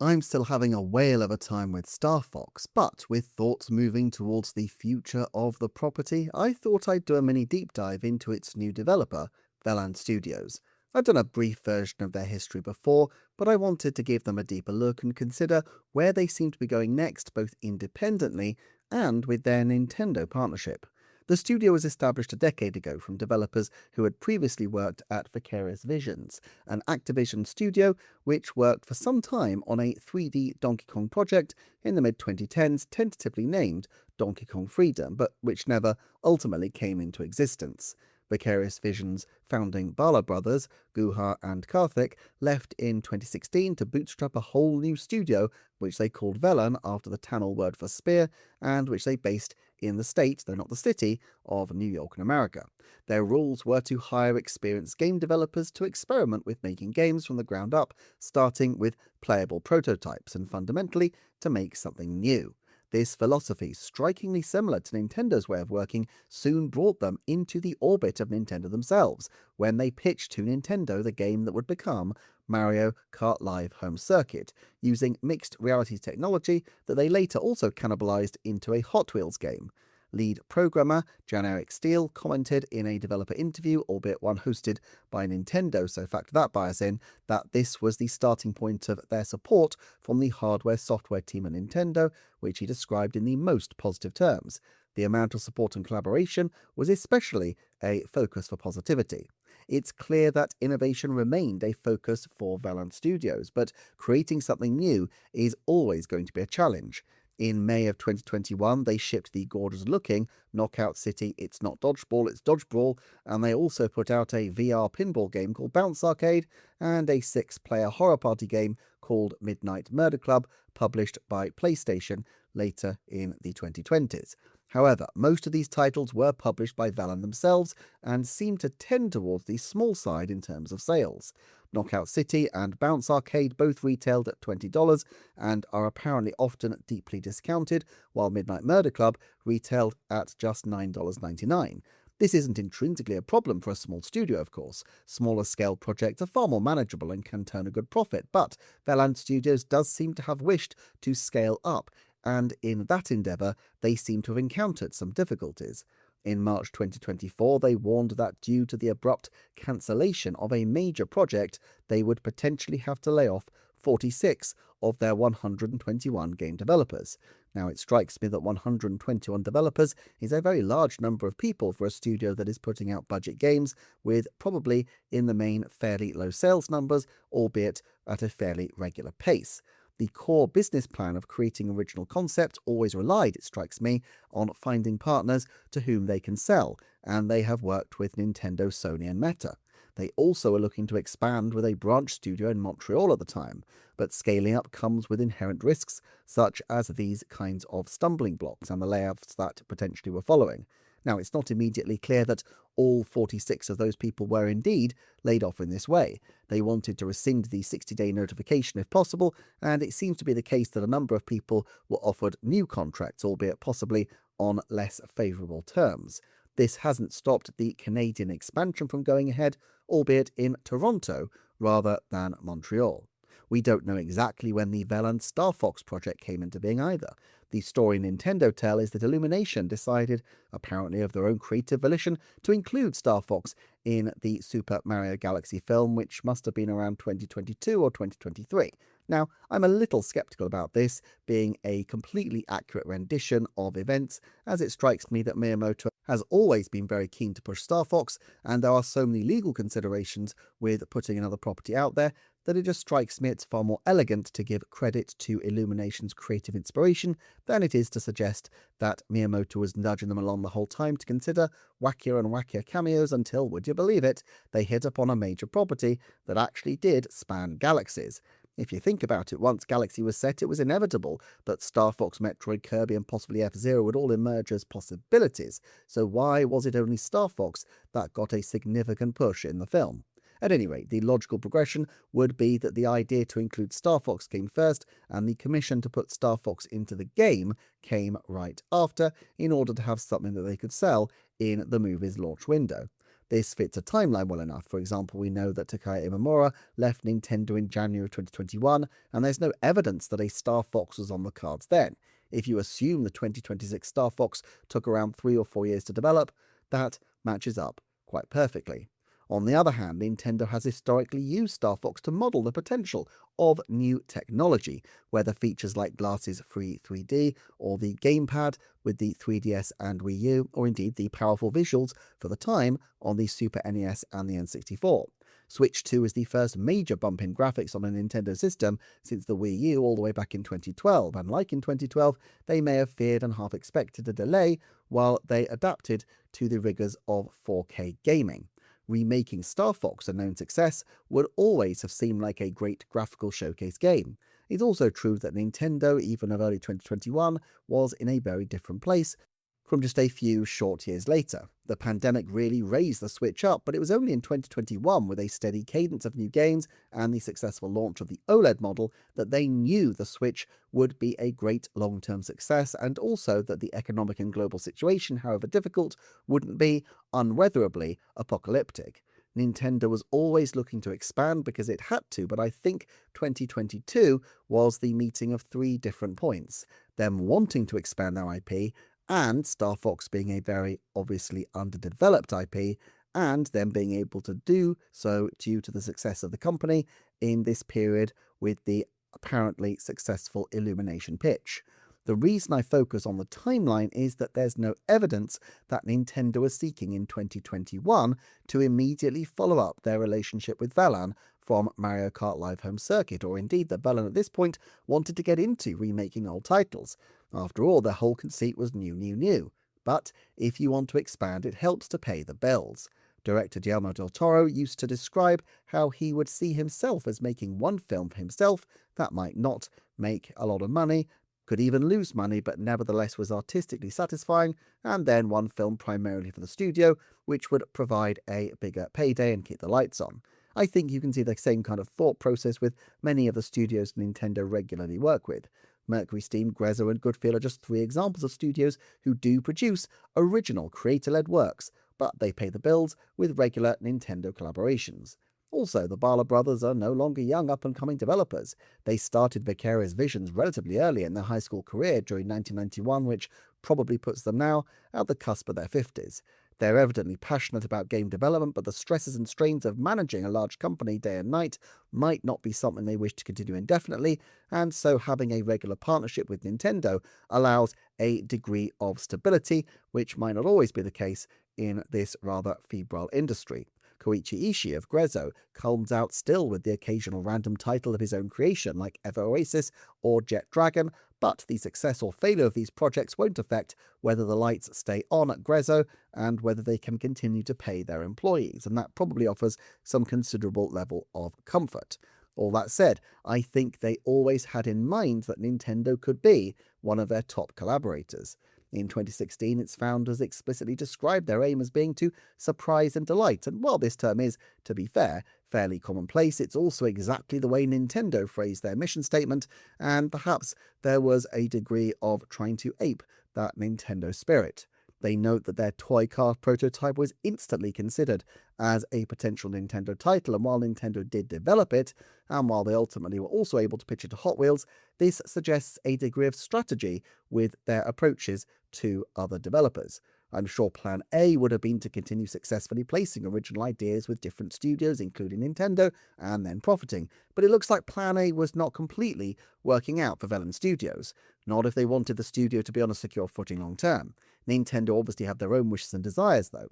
I'm still having a whale of a time with Star Fox, but with thoughts moving towards the future of the property, I thought I'd do a mini deep dive into its new developer, Velan Studios. I've done a brief version of their history before, but I wanted to give them a deeper look and consider where they seem to be going next, both independently and with their Nintendo partnership. The studio was established a decade ago from developers who had previously worked at Vicarious Visions, an Activision studio which worked for some time on a 3D Donkey Kong project in the mid-2010s tentatively named Donkey Kong Freedom, but which never ultimately came into existence. Vicarious Visions founding Bala brothers, Guha and Karthik, left in 2016 to bootstrap a whole new studio, which they called Velan after the Tamil word for spear, and which they based in the state, though not the city, of New York in America. Their rules were to hire experienced game developers to experiment with making games from the ground up, starting with playable prototypes, and fundamentally to make something new. This philosophy, strikingly similar to Nintendo's way of working, soon brought them into the orbit of Nintendo themselves, when they pitched to Nintendo the game that would become Mario Kart Live Home Circuit, using mixed reality technology that they later also cannibalized into a Hot Wheels game. Lead programmer Jan-Erik Steele commented in a developer interview, albeit one hosted by Nintendo, so factor that bias in, that this was the starting point of their support from the hardware-software team at Nintendo, which he described in the most positive terms. The amount of support and collaboration was especially a focus for positivity. It's clear that innovation remained a focus for Velan Studios, but creating something new is always going to be a challenge. In May of 2021, they shipped the gorgeous-looking Knockout City It's Not Dodgeball, It's Dodgeball, and they also put out a VR pinball game called Bounce Arcade and a 6-player horror party game called Midnight Murder Club, published by PlayStation later in the 2020s. However, most of these titles were published by Velan themselves and seem to tend towards the small side in terms of sales. Knockout City and Bounce Arcade both retailed at $20 and are apparently often deeply discounted, while Midnight Murder Club retailed at just $9.99. This isn't intrinsically a problem for a small studio, of course. Smaller scale projects are far more manageable and can turn a good profit, but Velan Studios does seem to have wished to scale up, and in that endeavour they seem to have encountered some difficulties. In March 2024, they warned that due to the abrupt cancellation of a major project, they would potentially have to lay off 46 of their 121 game developers. Now, it strikes me that 121 developers is a very large number of people for a studio that is putting out budget games with probably, in the main, fairly low sales numbers, albeit at a fairly regular pace. The core business plan of creating original concept always relied, it strikes me, on finding partners to whom they can sell, and they have worked with Nintendo, Sony and Meta. They also are looking to expand with a branch studio in Montreal at the time, but scaling up comes with inherent risks, such as these kinds of stumbling blocks and the layouts that potentially were following. Now, it's not immediately clear that all 46 of those people were indeed laid off in this way. They wanted to rescind the 60-day notification if possible, and it seems to be the case that a number of people were offered new contracts, albeit possibly on less favourable terms. This hasn't stopped the Canadian expansion from going ahead, albeit in Toronto rather than Montreal. We don't know exactly when the Velan Star Fox project came into being either. The story Nintendo tell is that Illumination decided, apparently of their own creative volition, to include Star Fox in the Super Mario Galaxy film, which must have been around 2022 or 2023. Now, I'm a little skeptical about this being a completely accurate rendition of events, as it strikes me that Miyamoto has always been very keen to push Star Fox, and there are so many legal considerations with putting another property out there that it just strikes me it's far more elegant to give credit to Illumination's creative inspiration than it is to suggest that Miyamoto was nudging them along the whole time to consider wackier and wackier cameos until, would you believe it, they hit upon a major property that actually did span galaxies. If you think about it, once Galaxy was set, it was inevitable that Star Fox, Metroid, Kirby and possibly F-Zero would all emerge as possibilities, so why was it only Star Fox that got a significant push in the film? At any rate, the logical progression would be that the idea to include Star Fox came first, and the commission to put Star Fox into the game came right after, in order to have something that they could sell in the movie's launch window. This fits a timeline well enough. For example, we know that Takaya Imamura left Nintendo in January of 2021, and there's no evidence that a Star Fox was on the cards then. If you assume the 2026 Star Fox took around 3 or 4 years to develop, that matches up quite perfectly. On the other hand, Nintendo has historically used Star Fox to model the potential of new technology, whether features like Glass's free 3D or the gamepad with the 3DS and Wii U, or indeed the powerful visuals for the time on the Super NES and the N64. Switch 2 is the first major bump in graphics on a Nintendo system since the Wii U all the way back in 2012, and like in 2012, they may have feared and half expected a delay while they adapted to the rigors of 4K gaming. Remaking Star Fox, a known success, would always have seemed like a great graphical showcase game. It's also true that Nintendo, even of early 2021, was in a very different place from just a few short years later. The pandemic really raised the Switch up, but it was only in 2021, with a steady cadence of new games and the successful launch of the OLED model, that they knew the Switch would be a great long-term success, and also that the economic and global situation, however difficult, wouldn't be unweatherably apocalyptic. Nintendo was always looking to expand because it had to, but I think 2022 was the meeting of three different points. Them wanting to expand their IP, and Star Fox being a very obviously underdeveloped IP, and them being able to do so due to the success of the company in this period with the apparently successful Illumination pitch. The reason I focus on the timeline is that there's no evidence that Nintendo was seeking in 2021 to immediately follow up their relationship with Velan from Mario Kart Live Home Circuit, or indeed that Velan at this point wanted to get into remaking old titles. After all, their whole conceit was new. But if you want to expand, it helps to pay the bills. Director Guillermo del Toro used to describe how he would see himself as making one film for himself that might not make a lot of money, could even lose money, but nevertheless was artistically satisfying, and then one film primarily for the studio, which would provide a bigger payday and keep the lights on. I think you can see the same kind of thought process with many of the studios Nintendo regularly work with. Mercury Steam, Grezzo, and Goodfeel are just three examples of studios who do produce original creator-led works, but they pay the bills with regular Nintendo collaborations. Also, the Bala brothers are no longer young up-and-coming developers. They started Vicarious Visions relatively early in their high school career during 1991, which probably puts them now at the cusp of their 50s. They're evidently passionate about game development, but the stresses and strains of managing a large company day and night might not be something they wish to continue indefinitely, and so having a regular partnership with Nintendo allows a degree of stability, which might not always be the case in this rather febrile industry. Koichi Ishii of Grezzo comes out still with the occasional random title of his own creation, like Ever Oasis or Jet Dragon, but the success or failure of these projects won't affect whether the lights stay on at Grezzo and whether they can continue to pay their employees, and that probably offers some considerable level of comfort. All that said, I think they always had in mind that Nintendo could be one of their top collaborators. In 2016, its founders explicitly described their aim as being to surprise and delight, and while this term is, to be fair, fairly commonplace, it's also exactly the way Nintendo phrased their mission statement, and perhaps there was a degree of trying to ape that Nintendo spirit. They note that their toy car prototype was instantly considered as a potential Nintendo title, and while Nintendo did develop it, and while they ultimately were also able to pitch it to Hot Wheels, this suggests a degree of strategy with their approaches to other developers. I'm sure Plan A would have been to continue successfully placing original ideas with different studios, including Nintendo, and then profiting, but it looks like Plan A was not completely working out for Velan Studios, not if they wanted the studio to be on a secure footing long term. Nintendo obviously have their own wishes and desires, though.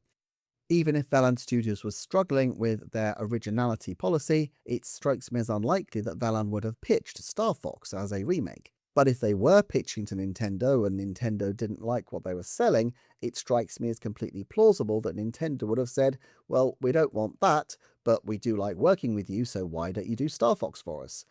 Even if Velan Studios was struggling with their originality policy, it strikes me as unlikely that Velan would have pitched Star Fox as a remake. But if they were pitching to Nintendo and Nintendo didn't like what they were selling, it strikes me as completely plausible that Nintendo would have said, well, we don't want that, but we do like working with you, so why don't you do Star Fox for us?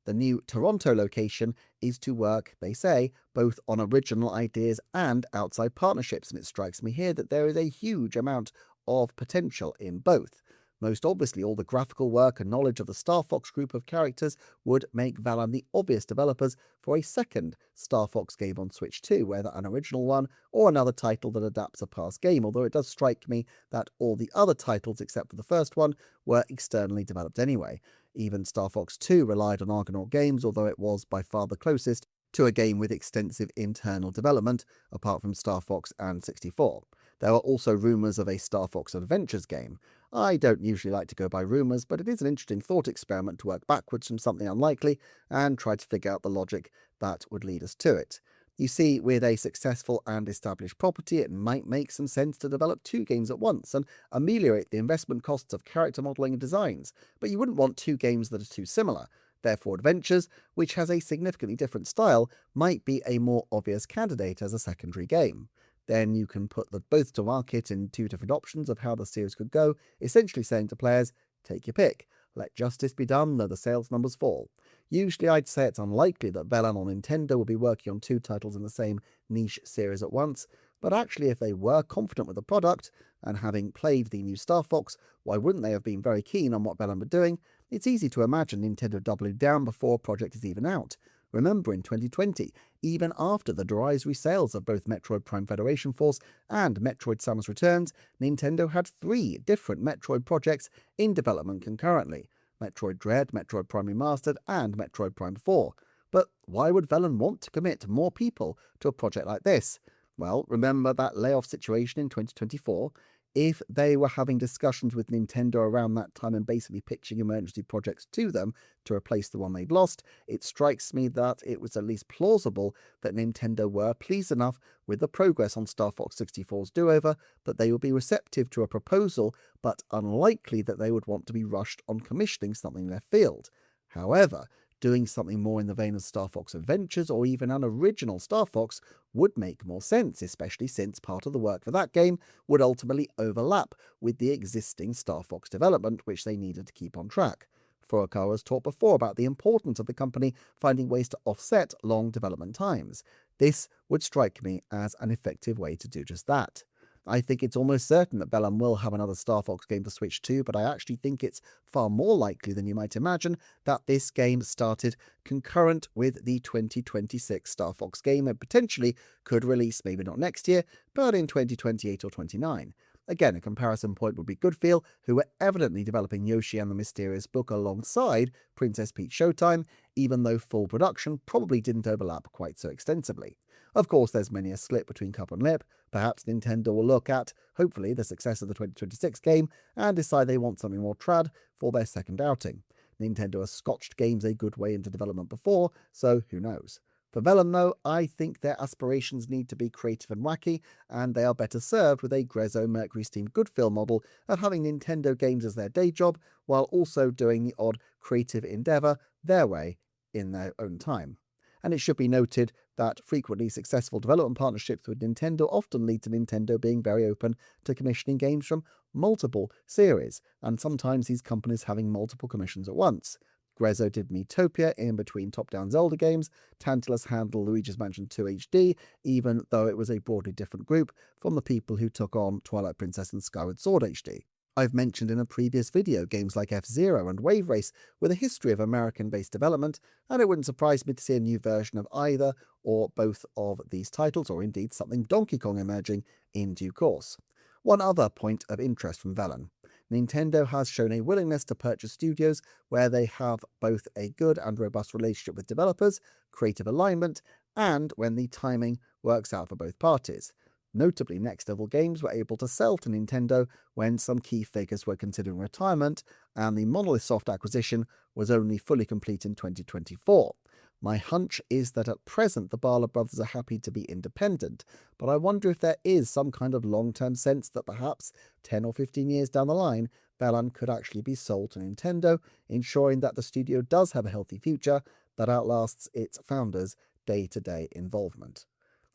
The new Toronto location is to work, they say, both on original ideas and outside partnerships, and it strikes me here that there is a huge amount of potential in both. Most obviously, all the graphical work and knowledge of the Star Fox group of characters would make Velan the obvious developers for a second Star Fox game on Switch 2, whether an original one or another title that adapts a past game, although it does strike me that all the other titles except for the first one were externally developed anyway. Even Star Fox 2 relied on Argonaut Games, although it was by far the closest to a game with extensive internal development, apart from Star Fox and 64. There were also rumours of a Star Fox Adventures game. I don't usually like to go by rumours, but it is an interesting thought experiment to work backwards from something unlikely and try to figure out the logic that would lead us to it. You see, with a successful and established property, it might make some sense to develop two games at once and ameliorate the investment costs of character modelling and designs, but you wouldn't want two games that are too similar. Therefore, Adventures, which has a significantly different style, might be a more obvious candidate as a secondary game. Then you can put both to market in two different options of how the series could go, essentially saying to players, take your pick. Let justice be done, though the sales numbers fall. Usually I'd say it's unlikely that Velan or Nintendo will be working on two titles in the same niche series at once, but actually if they were confident with the product, and having played the new Star Fox, why wouldn't they have been very keen on what Velan were doing? It's easy to imagine Nintendo doubling down before a project is even out. Remember, in 2020, even after the derisory sales of both Metroid Prime Federation Force and Metroid Samus Returns, Nintendo had 3 different Metroid projects in development concurrently: Metroid Dread, Metroid Prime Remastered, and Metroid Prime 4. But why would Velan want to commit more people to a project like this? Well, remember that layoff situation in 2024? If they were having discussions with Nintendo around that time and basically pitching emergency projects to them to replace the one they'd lost, it strikes me that it was at least plausible that Nintendo were pleased enough with the progress on Star Fox 64's do-over that they would be receptive to a proposal, but unlikely that they would want to be rushed on commissioning something left field. However, doing something more in the vein of Star Fox Adventures or even an original Star Fox would make more sense, especially since part of the work for that game would ultimately overlap with the existing Star Fox development, which they needed to keep on track. Furukawa's talked before about the importance of the company finding ways to offset long development times. This would strike me as an effective way to do just that. I think it's almost certain that Velan will have another Star Fox game for Switch 2, but I actually think it's far more likely than you might imagine that this game started concurrent with the 2026 Star Fox game and potentially could release maybe not next year, but in 2028 or 29. Again, a comparison point would be Goodfeel, who were evidently developing Yoshi and the Mysterious Book alongside Princess Peach Showtime, even though full production probably didn't overlap quite so extensively. Of course, there's many a slip between cup and lip. Perhaps Nintendo will look at, hopefully, the success of the 2026 game and decide they want something more trad for their second outing. Nintendo has scotched games a good way into development before, so who knows. For Velan, though, I think their aspirations need to be creative and wacky, and they are better served with a Grezzo Mercury Steam Goodfeel model of having Nintendo games as their day job, while also doing the odd creative endeavour their way in their own time. And it should be noted that frequently successful development partnerships with Nintendo often lead to Nintendo being very open to commissioning games from multiple series, and sometimes these companies having multiple commissions at once. Grezzo did Miitopia in between top-down Zelda games. Tantalus handled Luigi's Mansion 2 HD, even though it was a broadly different group from the people who took on Twilight Princess and Skyward Sword HD. I've mentioned in a previous video games like F-Zero and Wave Race with a history of American-based development, and it wouldn't surprise me to see a new version of either or both of these titles, or indeed something Donkey Kong emerging in due course. One other point of interest from Velan. Nintendo has shown a willingness to purchase studios where they have both a good and robust relationship with developers, creative alignment, and when the timing works out for both parties. Notably, Next Level Games were able to sell to Nintendo when some key figures were considering retirement, and the Monolith Soft acquisition was only fully complete in 2024. My hunch is that at present the Bala brothers are happy to be independent, but I wonder if there is some kind of long-term sense that perhaps 10 or 15 years down the line, Velan could actually be sold to Nintendo, ensuring that the studio does have a healthy future that outlasts its founders' day-to-day involvement.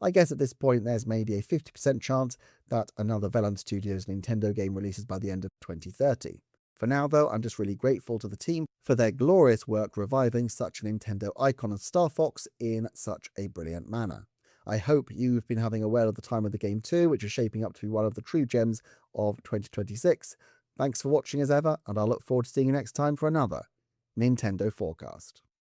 I guess at this point there's maybe a 50% chance that another Velan Studios Nintendo game releases by the end of 2030. For now, though, I'm just really grateful to the team for their glorious work reviving such a Nintendo icon as Star Fox in such a brilliant manner. I hope you've been having a whale of the time with the game too, which is shaping up to be one of the true gems of 2026. Thanks for watching as ever, and I'll look forward to seeing you next time for another Nintendo Forecast.